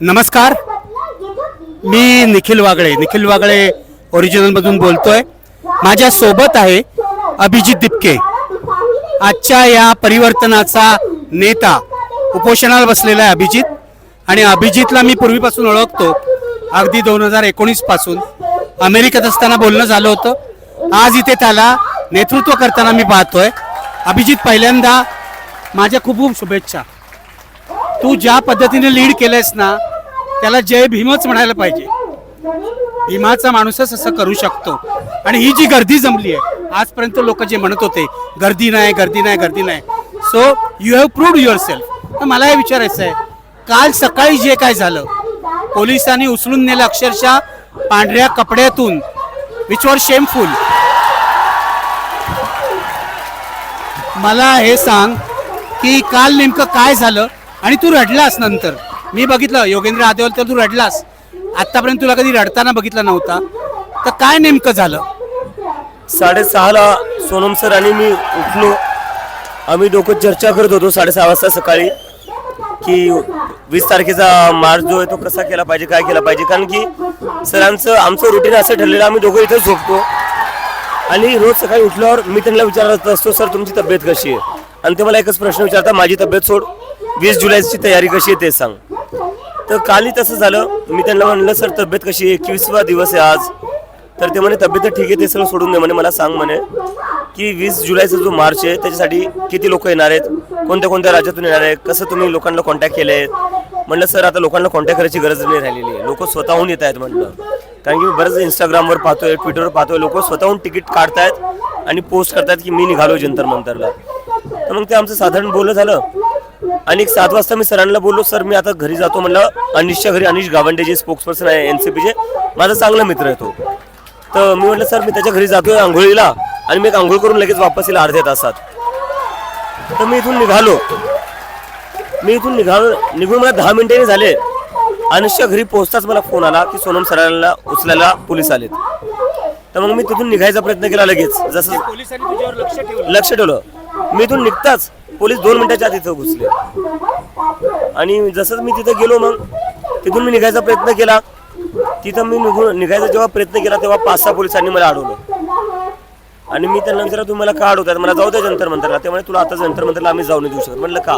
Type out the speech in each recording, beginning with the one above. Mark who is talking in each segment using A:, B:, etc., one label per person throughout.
A: नमस्कार, मी निखिल वागळे ओरिजिनल मधून बोलतोय. माझ्या सोबत आहे अभिजित दिपके, आजच्या या परिवर्तनाचा नेता. उपोषणाला बसलेला आहे अभिजित, आणि अभिजितला मी पूर्वीपासून ओळखतो. अगदी 2019 पासून अमेरिकेत असताना बोलणं झालं होतं. आज इथे त्याला नेतृत्व करताना मी पाहतोय. अभिजित, पहिल्यांदा माझ्या खूप खूप शुभेच्छा. तू ज्या पद्धतीने लीड केलंयस ना, त्याला जय भीमच म्हणायला पाहिजे. भीमाचा माणूसच असं करू शकतो. आणि ही जी गर्दी जमली आहे, आजपर्यंत लोक जे म्हणत होते गर्दी नाही, so you have proved your self. तर मला हे विचारायचं आहे, काल सकाळी जे काय झालं, पोलिसांनी उचलून नेलं अक्षरशः पांढऱ्या कपड्यातून, विच वॉज शेमफुल. मला हे सांग की काल नेमकं काय झालं. आणि तू रडलास नंतर, मी बघितलं योगेंद्र आदेवल, तर तू रडलास. आतापर्यंत तुला कधी रडताना बघितलं नव्हता. तर काय नेमकं झालं?
B: 6:30ला सोनम सर आणि मी उठलो. आम्ही दोघं चर्चा करत होतो 6:30 वाजता सकाळी, की 20 तारखेचा मार्च जो आहे तो कसा केला पाहिजे, काय केला पाहिजे. कारण की सरांचं आमचं रुटीन असं ठरलेलं, आम्ही दोघं इथं झोपतो आणि रोज सकाळी उठल्यावर मी त्यांना विचारत असतो, सर तुमची तब्येत कशी आहे. आणि ते मला एकच प्रश्न विचारतात, माझी तब्येत सोड, 20 जुलैची तयारी कशी आहे ते सांग. तर कालही तसं झालं. मी त्यांना म्हणलं, सर तब्येत कशी आहे, 21वा दिवस आहे आज. तर ते म्हणे तब्येत ठीक आहे, ते सगळं सोडून दे म्हणे. मला सांग म्हणे की 20 जुलैचा जो मार्च आहे त्याच्यासाठी किती लोक येणार आहेत, कोणत्या कोणत्या राज्यातून येणार आहे, कसं तुम्ही लोकांना कॉन्टॅक्ट केले आहेत. म्हणलं सर आता लोकांना कॉन्टॅक्ट करायची गरज नाही राहिलेली आहे, लोक स्वतःहून येत आहेत म्हटलं. कारण की मी बरेच इंस्टाग्रामवर पाहतोय, ट्विटरवर पाहतोय, लोक स्वतःहून तिकीट काढतायत आणि पोस्ट करतायत की मी निघालो जंतर मंतरला. तर मग ते आमचं साधारण बोलणं झालं. आणि 7 वाजता मी सरांना बोललो, सर मी आता घरी जातो म्हणलं. अनिशच्या घरी, अनिश गावंडे जे स्पोक्सपर्सन आहे NCPचे, माझा चांगला मित्र आहे तो. तर मी म्हटलं सर मी त्याच्या घरी जातोय आंघोळीला, आणि मी एक आंघोळ करून लगेच वापस येईल अर्ध्या तासात. तर मी इथून निघालो. निघून मला 10 मिनिटांनी झाले. अनिशच्या घरी पोहोचताच मला फोन आला की सोनम सरांना उचलायला पोलीस आलेत. तर मग मी तिथून निघायचा प्रयत्न केला लगेच, जसं
A: पोलिसांनी तुझ्यावर
B: लक्ष ठेवलं. मी इथून निघताच पोलीस 2 मिनिटाच्या आत तिथं घुसले. आणि जसंच मी तिथं गेलो, मग तिथून मी निघायचा प्रयत्न केला. तिथं मी निघायचा जेव्हा प्रयत्न केला तेव्हा 5-6 पोलिसांनी मला अडवलं. आणि मी त्यांना विचारलं, तुम्ही मला का अडवतात, मला जाऊ द्या जंतर मंतरला. त्यामुळे तुला आता जंतर मंतरला आम्ही जाऊ नाही देऊ शकत. म्हटलं का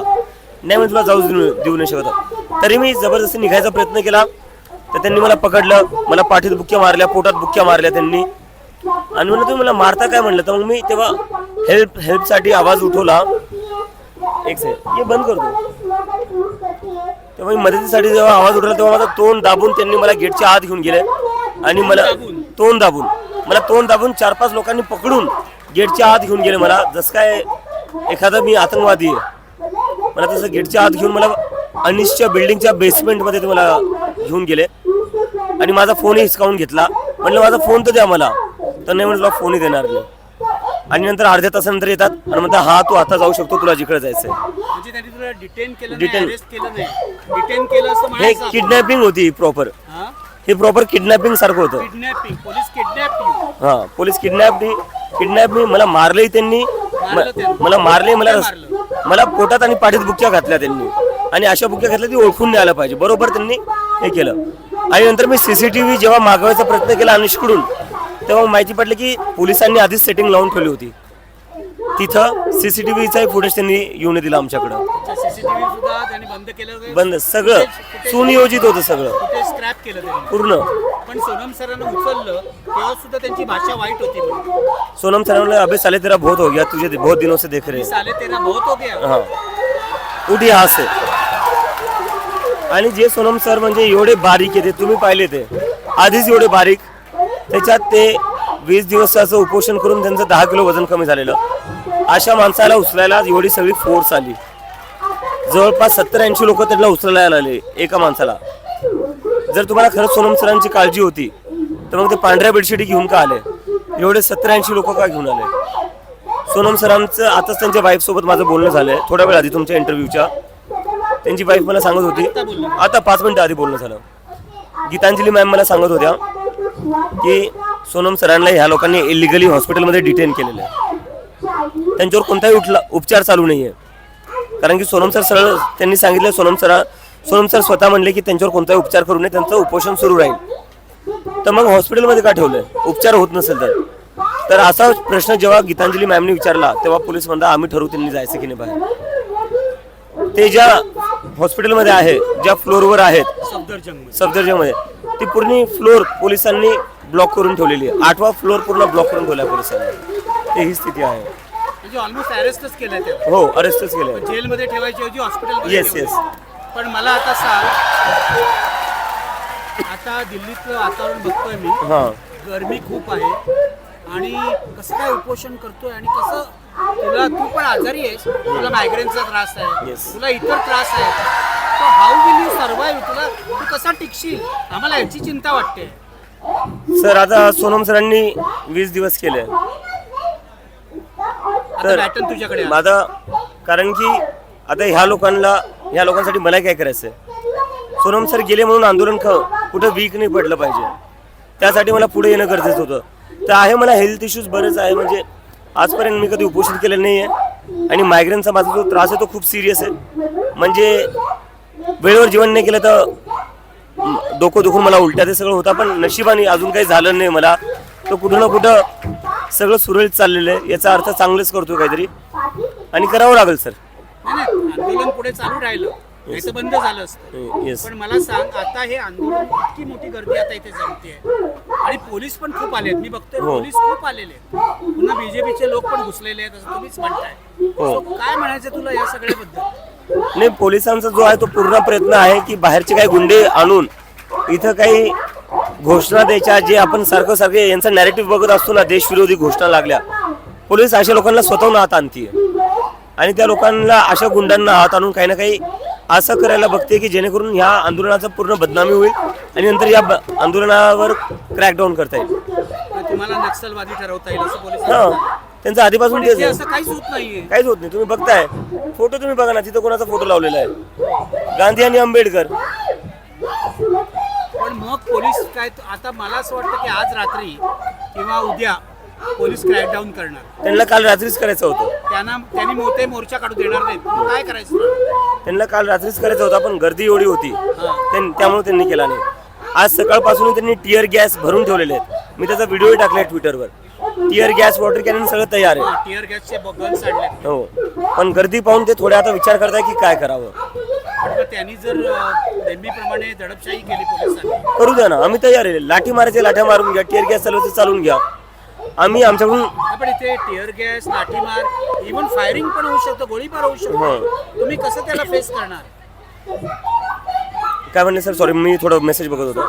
B: नाही, म्हणजे तुला जाऊ देऊ नाही शकत. तरी मी जबरदस्ती निघायचा प्रयत्न केला. तर त्यांनी मला पकडलं, मला पाठीत बुक्क्या मारल्या, पोटात बुक्क्या मारल्या त्यांनी. आणि म्हणलं तुम्ही मला मारता काय म्हणलं. तर मग मी तेव्हा हेल्पसाठी आवाज उठवला. एक सेकंड, हे बंद करतो. तेव्हा मी मदतीसाठी जेव्हा आवाज उठवला तेव्हा माझं तोंड दाबून त्यांनी मला गेटच्या आत घेऊन गेले. आणि मला तोंड दाबून 4-5 लोकांनी पकडून गेटच्या आत घेऊन गेले. मला जसं काय एखादा मी आतंकवादी आहे, मला तसं गेटच्या आत घेऊन मला अनिशच्या बिल्डिंगच्या बेसमेंटमध्ये ते मला घेऊन गेले. आणि माझा फोनही हिसकावून घेतला. म्हणलं माझा फोन तर द्या मला. तर नाही म्हणलं, तुला फोनही देणार नाही. आणि नंतर अर्ध्या तासानंतर येतात आणि म्हणतात, हा तू आता जाऊ शकतो, तुला जिकडे जायचंय.
A: म्हणजे त्यांनी तुला डिटेन केलं असं
B: हे किडनॅपिंग होती प्रॉपर. हे प्रॉपर किडनॅपिंग सारखं होतं. पोलीस किडनॅप मी. मला मारलंही त्यांनी, मला पोटात आणि पाठीत बुक्क्या घातल्या त्यांनी. आणि अशा बुक्क्या घातल्या ती ओळखून न्यायला पाहिजे, बरोबर त्यांनी हे केलं. आणि नंतर मी CCTV जेव्हा मागवायचा प्रयत्न केला अनिशकडून, तेव्हा माहिती पडलं की पोलिसांनी आधीच सेटिंग लावून ठेवली होती. तिथं CCTVचाही फुटेज त्यांनी येऊन दिला आमच्याकडं. बंद, सगळं सुनियोजित होतं, सगळं पूर्ण.
A: पण सोनम सरांना उचललं तेव्हा सुद्धा त्यांची भाषा वाईट होती.
B: सोनम सरांना, अबे साले तेरा बहुत हो गया, तुझे बहुत दिनों से देख रहे हैं.
A: साले तेरा बहुत हो गया.
B: हाँ, उठ यहाँ से. आणि जे सोनम सर म्हणजे एवढे बारीक आहे, ते तुम्ही पाहिले, ते आधीच एवढे बारीक. त्याच्यात ते 20 दिवसाचं उपोषण करून त्यांचं 10 किलो वजन कमी झालेलं. अशा माणसाला उचलायला एवढी सगळी फोर्स आली. जवळपास 70-80 लोक त्यांना उचलायला आले एका माणसाला. जर तुम्हाला खरंच सोनम सरांची काळजी होती तर मग ते पांढऱ्या बेडशीट घेऊन का आले? एवढे 70-80 लोक का घेऊन आले? सोनम सरांचं आताच त्यांच्या वाईफ सोबत माझं बोलणं झालंय थोड्या वेळ आधी तुमच्या इंटरव्ह्यूच्या. त्यांची वाईफ मला सांगत होती, आता 5 मिनिटं आधी बोलणं झालं, गीतांजली मॅम मला सांगत होत्या की सोनम सरांना ह्या लोकांनी इलिगली हॉस्पिटलमध्ये डिटेन केलेलं आहे, त्यांच्यावर कोणताही उपचार चालू नाही आहे. कारण की सोनम सर सरळ त्यांनी सांगितलं, सोनम सर स्वतः म्हणले की त्यांच्यावर कोणताही उपचार करू नये, त्यांचं उपोषण सुरू राहील. तर मग हॉस्पिटलमध्ये का ठेवलंय उपचार होत नसेल तर असा प्रश्न जेव्हा गीतांजली मॅमने विचारला तेव्हा पोलीस म्हणतात आम्ही ठरवू त्यांनी जायचं की नाही बाहेर. ते ज्या हॉस्पिटलमध्ये आहे, ज्या फ्लोअरवर आहेत सफदरजंगमध्ये, ती पूर्ण फ्लोअर पोलिसांनी ब्लॉक करून ठेवलेली आहे. 8वा फ्लोअर पूर्ण ब्लॉक करून ठेवला पोलिसांनी. ते ही स्थिती आहे.
A: म्हणजे ऑलमोस्ट अरेस्टच केलंय ते.
B: हो, अरेस्टच केलंय.
A: जेलमध्ये ठेवायची ऐवजी हॉस्पिटल.
B: येस.
A: पण मला आता सांग, आता दिल्लीतलं वातावरण बघतोय मी, गरमी खूप आहे आणि कसं काय उपोषण करतोय आणि कसं तू पण आजारी आहेस, तुला मायग्रेनचा त्रास आहे, तुला इतर त्रास आहे, हाऊ विल यू सर्व्हाइव्ह? तू कसा टिकशील? आम्हाला याची चिंता वाटते.
B: सर आता सोनम सरांनी 20 दिवस केले तर
A: तुझ्याकडे
B: माझा, कारण की आता ह्या लोकांसाठी मला काय करायचंय. सोनम सर गेले म्हणून आंदोलन कुठं वीक नाही पडलं पाहिजे, त्यासाठी मला पुढे येणं गरजेचं होतं. तर आहे मला हेल्थ इश्यूज बरेच आहे, म्हणजे आजपर्यंत मी कधी उपोषण केलेलं नाही आहे आणि मायग्रेनचा माझा जो त्रास आहे तो खूप सिरियस आहे. म्हणजे वेळेवर जेवण नाही केलं तर डोकं दुखून मला उलट्या ते सगळं होता, पण नशिबाने अजून काही झालं नाही मला. तर कुठं ना कुठं सगळं सुरळीत चाललेलं आहे, याचा अर्थ चांगलंच करतो काहीतरी आणि करावं लागेल सर.
A: आंदोलन पुढे चालू राहिलं नाही तर बंद झालं असतं. पण मला सांग, आता हे आंदोलन इतकी मोठी गर्दी आता इथे जमते आणि पोलीस पण खूप आले आहेत, मी बघतोय पोलीस खूप आलेले आहेत, पुन्हा बीजेपीचे लोक पण घुसलेले आहेत असं तुम्हीच म्हणताय. काय म्हणायचं तुला या सगळ्याबद्दल?
B: नाही, पोलिसांचा जो आहे तो पूर्ण प्रयत्न आहे की बाहेरचे काही गुंडे आणून इथं काही घोषणा द्यायच्या, जे आपण सारखं यांचा नॅरेटिव्ह बघत असतो ना, देशविरोधी घोषणा लागल्या, पोलीस अशा लोकांना स्वतःहून हात आणतीये आणि त्या लोकांना, अशा गुंडांना हात आणून काही ना काही असं करायला बघते की जेणेकरून ह्या आंदोलनाचा पूर्ण बदनामी होईल आणि नंतर या आंदोलनावर क्रॅकडाऊन करता येईल.
A: तुम्हाला नक्षलवादी ठरवता येईल असं पोलीस
B: त्यांचं आधीपासून तेच आहे.
A: असं काहीच होत नाहीये.
B: काहीच होत नाही. तुम्ही बघताय फोटो, तुम्ही बघा ना, तिथं कोणाचा फोटो लावलेला आहे, गांधी आणि आंबेडकर.
A: पण मग पोलीस काय, आता मला असं वाटतं की आज रात्री किंवा उद्या पोलीस क्रॅकडाऊन करणार.
B: त्यांना काल रात्रीच करायचं होतं.
A: त्यांनी मोर्चा काढू देणार नाहीत. काय करायचं?
B: त्यांना काल रात्रीच करायचं होता, पण गर्दी एवढी होती त्यामुळे त्यांनी केला नाही. आज सकाळपासून त्यांनी टिअर गॅस भरून ठेवलेले आहेत. मी त्याचा व्हिडिओ टाकलाय ट्विटरवर. टिअर गॅस, वॉटर कॅनन सगळं तयार आहे.
A: टिअर गॅसचे गन्स आणले.
B: हो, पण गर्दी पाहून ते थोडे आता विचार करताय की काय करावं.
A: त्यांनी जर नेहमीप्रमाणे दडपशाही केली पोलिसांनी,
B: करू द्या ना, आम्ही तयार आहे. लाठी मारायचे लाठ्या मारून घ्या, टिअर गॅस चालवायचं चालून घ्या. आम्ही आमच्याकडून,
A: पण इथे टिअर गॅस, लाठीमार, इव्हन फायरिंग पण होऊ शकतं, गोळीबार होऊ शकतो. तुम्ही कसं त्याला फेस करणार?
B: काय म्हणले सर? सॉरी, मी थोडं मेसेज बघत होतो.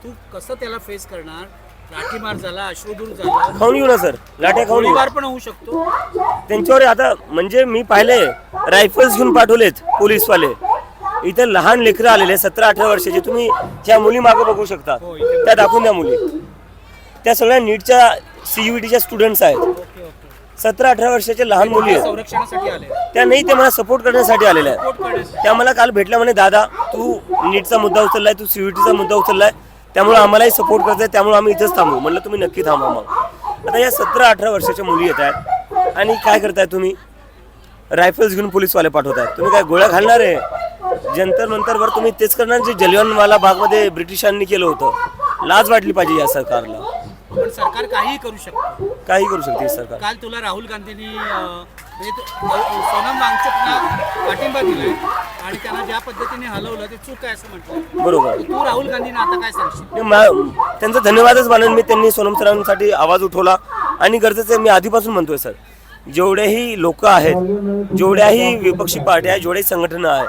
A: तू कसं त्याला फेस करणार? लाठीमार झाला, अश्रुधूर झाला,
B: खाऊन येऊ ना सर, लाट्या खाऊन
A: गोळीबार पण होऊ शकतो
B: त्यांच्यावर. आता म्हणजे मी पाहिले रायफल्स घेऊन पाठवलेत पोलीसवाले. इथे लहान लेकरं आलेले 17-18 वर्षाचे. तुम्ही त्या मुली मागं बघू शकता, त्या दाखवून द्या मुली. त्या सगळ्या नीटच्या CUETच्या स्टुडंट्स आहेत. 17-18 वर्षाचे लहान मुली आहेत.
A: संरक्षणासाठी आले
B: त्या नाही, ते मला सपोर्ट करण्यासाठी आलेल्या आहेत. त्या मला काल भेटल्या, म्हणे दादा तू नीटचा मुद्दा उचललाय, तू CUETचा मुद्दा उचललाय, त्यामुळे आम्हालाही सपोर्ट करायचा आहे, त्यामुळे आम्ही इथेच थांबू. म्हणलं तुम्ही नक्की थांबा. मग आता या 17-18 वर्षाच्या मुली येत आहेत आणि काय करताय तुम्ही? रायफल्स घेऊन पोलीसवाले पाठवताय. तुम्ही काय गोळ्या घालणार आहे? जंतर मंतरवर तुम्ही तेच करणार जे जलियनवाला बागमध्ये ब्रिटिशांनी केलं होतं. लाज वाटली पाहिजे या सरकारला.
A: पण सरकार काही करू शकते,
B: काही करू शकते सरकार.
A: काल तुला राहुल गांधींनी सोनम वांगचुकला पाठिंबा दिलाय आणि त्यांना ज्या पद्धतीने हलवलं ते चूक आहे असं म्हटलं.
B: बरोबर.
A: तू राहुल गांधींना आता काय सांगशील?
B: त्यांचा धन्यवादच मानेन मी. त्यांनी सोनम सरांसाठी आवाज उठवला आणि गरजेचं मी आधीपासून म्हणतोय सर, जेवढेही लोक आहेत, जेवढ्याही विपक्षी पार्ट्या आहेत, जेवढ्याही संघटना आहेत,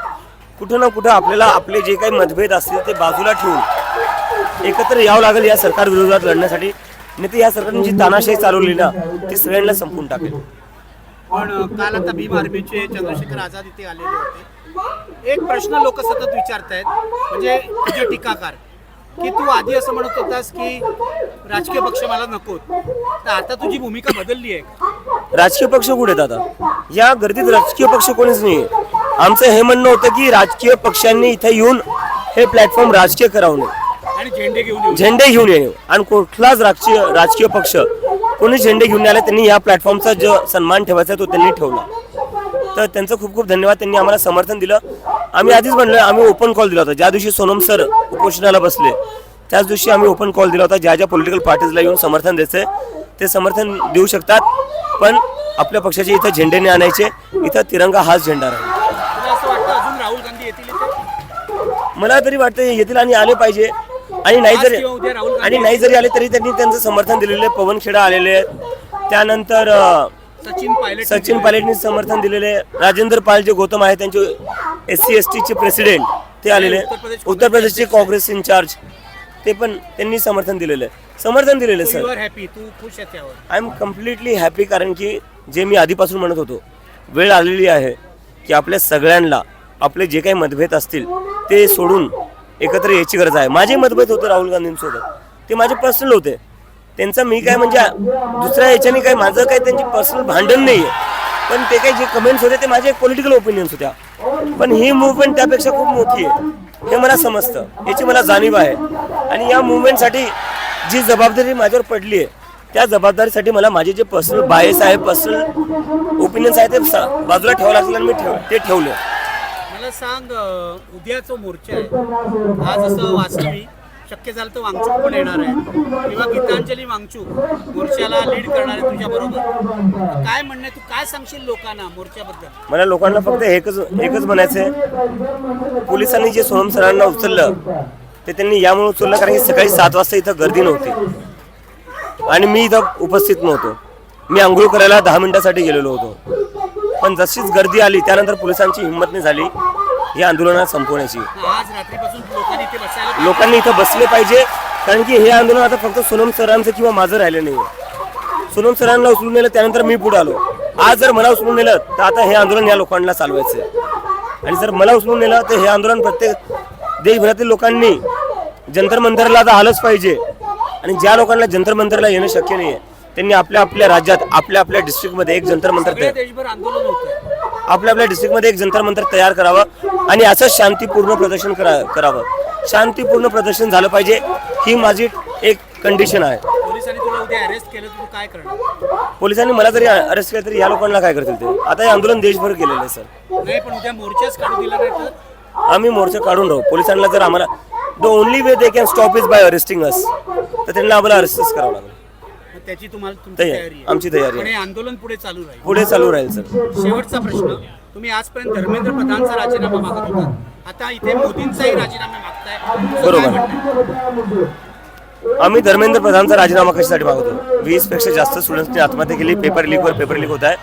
B: कुठं ना कुठं आपल्याला आपले जे काही मतभेद असतील ते बाजूला ठेवून एकत्र यावं लागेल या सरकार विरोधात लढण्यासाठी. नाही तर या सरकारने जी तानाशाही चालवली ना, ती सगळ्यांना संपून टाकेल.
A: पण काल आता भीम आर्मीचे चंद्रशेखर आझाद इथे आलेले होते. एक प्रश्न लोक सतत विचारतायत, म्हणजे तुझे टीकाकार, की तू आधी असं म्हणत होतास की राजकीय पक्ष मला नकोत, तर आता तुझी भूमिका बदलली आहे का?
B: राजकीय पक्ष कुठे आहेत आता? या गर्दीत राजकीय पक्ष कोणीच नाही. आमचं हे म्हणणं होतं की राजकीय पक्षांनी इथे येऊन हे प्लॅटफॉर्म राजकीय करावं नये
A: आणि झेंडे
B: घेऊन येणे. आणि कुठलाच राजकीय पक्ष कोणी झेंडे घेऊन आले, त्यांनी या प्लॅटफॉर्मचा जो सन्मान ठेवायचा तो त्यांनी ठेवला. तर त्यांचं खूप खूप धन्यवाद. त्यांनी आम्हाला समर्थन दिलं. आम्ही आधीच म्हणलं, आम्ही ओपन कॉल दिला होता ज्या दिवशी सोनम सर उपोषणाला बसले त्याच दिवशी आम्ही ओपन कॉल दिला होता. ज्या ज्या पॉलिटिकल पार्टीजला येऊन समर्थन द्यायचं ते समर्थन देऊ शकतात, पण आपल्या पक्षाचे इथं झेंडे नाही आणायचे. इथं तिरंगा हाच झेंडा राहील.
A: तुला असं वाटतं अजून राहुल गांधी येतील इथे?
B: मला तरी वाटतं येतील आणि आले पाहिजे. आणि नाही जरी आले तरी त्यांनी त्यांचं समर्थन दिलेलं आहे. पवन खेडा आलेले आहेत, त्यानंतर सचिन पायलटनी समर्थन दिलेले आहे. राजेंद्र पाल जे गौतम आहे त्यांचे SC ST चे प्रेसिडेंट ते आलेले. उत्तर प्रदेशचे काँग्रेस इन्चार्ज ते पण त्यांनी समर्थन दिलेलं आहे. Sir, I am completely happy. कारण की जे मी आधीपासून म्हणत होतो, वेळ आलेली आहे की आपल्या सगळ्यांना आपले जे काही मतभेद असतील ते सोडून एकत्र यायची गरज आहे. माझे मतभेद होते राहुल गांधींसोबत, ते माझे पर्सनल होते. त्यांचा मी काय म्हणजे दुसऱ्या याच्याने काय माझं काय त्यांची पर्सनल भांडण नाही आहे, पण ते काही जे कमेंट्स होते ते माझे पॉलिटिकल ओपिनियन्स होत्या. पण ही मूव्हमेंट त्यापेक्षा खूप मोठी आहे हे मला समजतं, याची मला जाणीव आहे. आणि या मूव्हमेंटसाठी जी जबाबदारी माझ्यावर पडली आहे त्या जबाबदारीसाठी मला माझे जे पर्सनल बायस आहे, पर्सनल ओपिनियन्स आहे ते बाजूला ठेवावं लागतील आणि मी ते ठेवले.
A: मला सांग, उद्याचा मोर्चा आहे, आज असं वास्तवी शक्य झालं तर वांगचूक पण येणार आहे किंवा गीतांजली वांगचूक मोर्चाला लीड करणार आहे तुझ्या बरोबर. काय म्हणणं आहे, तू काय सांगशील लोकांना मोर्चाबद्दल?
B: मला लोकांना फक्त एकच म्हणायचं आहे, पोलिसांनी जे सोनम सरांना उचललं ते त्यांनी यामुळे उचललं कारण की सकाळी 7 वाजता इथं गर्दी नव्हती आणि मी इथं उपस्थित नव्हतो. मी आंघोळ करायला 10 मिनिटासाठी गेलेलो होतो. पण जशीच गर्दी आली त्यानंतर पोलिसांची हिंमत नाही झाली ही आंदोलनात संपवण्याची.
A: आज रात्रीपासून
B: लोकांनी इथं बसले पाहिजे, कारण की हे आंदोलन आता फक्त सोनम सरांचं किंवा माझं राहिलं नाही. सोनम सरांना उचलून नेलं त्यानंतर मी पुढे आलो. आज जर मला उचलून नेलं तर आता हे आंदोलन या लोकांना चालवायचं आहे. आणि जर मला उचलून नेलं तर हे आंदोलन प्रत्येक देशभरातील लोकांनी जंतर मंतरला आता आलंच पाहिजे. आणि ज्या लोकांना जंतर मंतरला येणं शक्य नाही आहे त्यांनी आपल्या आपल्या राज्यात आपल्या डिस्ट्रिक्टमध्ये एक जंतर मंतर आपल्या डिस्ट्रिक्टमध्ये एक जंतर मंतर तयार करावं आणि असं शांतीपूर्ण प्रदर्शन करावं. शांतीपूर्ण प्रदर्शन झालं पाहिजे ही माझी एक कंडिशन आहे.
A: पोलिसांनी तुला उद्या अरेस्ट केलं तर तू काय करणार?
B: पोलिसांनी मला जरी अरेस्ट केलं तरी या लोकांना काय करतील ते? आता हे आंदोलन देशभर केलेलं आहे सर.
A: नाही, पण उद्या मोर्चाच काढू दिला नाही तर
B: आम्ही मोर्चा काढून राहू. पोलिसांना जर आम्हाला the only way they can stop is by arresting us, तर त्यांना आम्हाला अरेस्टच करावं लागेल.
A: त्याची तुम्हाला तुमची तयारी आहे?
B: आमची तयारी
A: पण
B: आहे.
A: हे आंदोलन पुढे
B: चालू राहील सर.
A: शेवटचा प्रश्न, तुम्ही आजपर्यंत धर्मेंद्र प्रधानचा राजीनामा मागत होता, आता इथे मोदींचाही राजीनामा मागताय,
B: बरोबर. आम्ही धर्मेंद्र प्रधानचा राजीनामा कशासाठी मागतो? 20 पेक्षा जास्त स्टुडंट्सनी आत्महत्या केली. पेपर लीक होत आहे.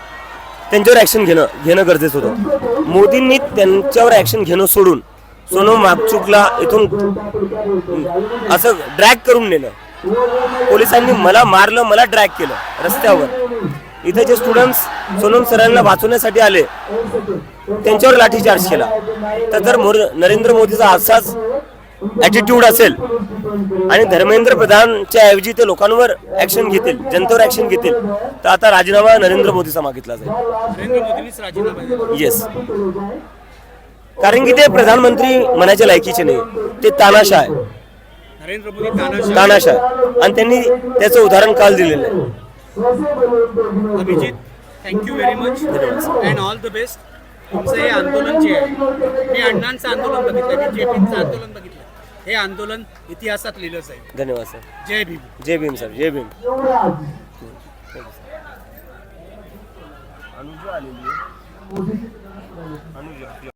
B: त्यांच्यावर ॲक्शन घेणं गरजेचं होतं. मोदींनी त्यांच्यावर ॲक्शन घेणं सोडून सोनम वांगचूकला इथून असं ड्रॅग करून नेलं. पोलिसांनी मला मारलं, मला ड्रॅग केलं रस्त्यावर. इथे जे स्टुडंट्स सोनम सरांना वाचवण्यासाठी आले त्यांच्यावर लाठीचार्ज केला. तर जर नरेंद्र मोदीचा असाच ॲटिट्यूड असेल आणि धर्मेंद्र प्रधानच्या ऐवजी ते लोकांवर ॲक्शन घेतील, जनतेवर ॲक्शन घेतील, तर आता राजीनामा नरेंद्र मोदीचा मागितला जाईल.
A: नरेंद्र मोदींनीच राजीनामा दिला.
B: येस, कारण की ते प्रधानमंत्री म्हणायच्या लायकीचे नाही, ते तानाशा आहे.
A: नरेंद्र मोदी
B: तानाशा आहे आणि त्यांनी त्याचं उदाहरण काल दिलेलं आहे.
A: Abhijit, thank you very much and all the best. तुमचं हे आंदोलन जे आहे, मी अण्णांचं आंदोलन बघितलं, मी JPचं आंदोलन बघितलं, हे आंदोलन इतिहासात लिहिलं जाईल.
B: धन्यवाद सर.
A: जय भीम.
B: जय भीम सर. जय भीम. अनुजा आलेली आहे.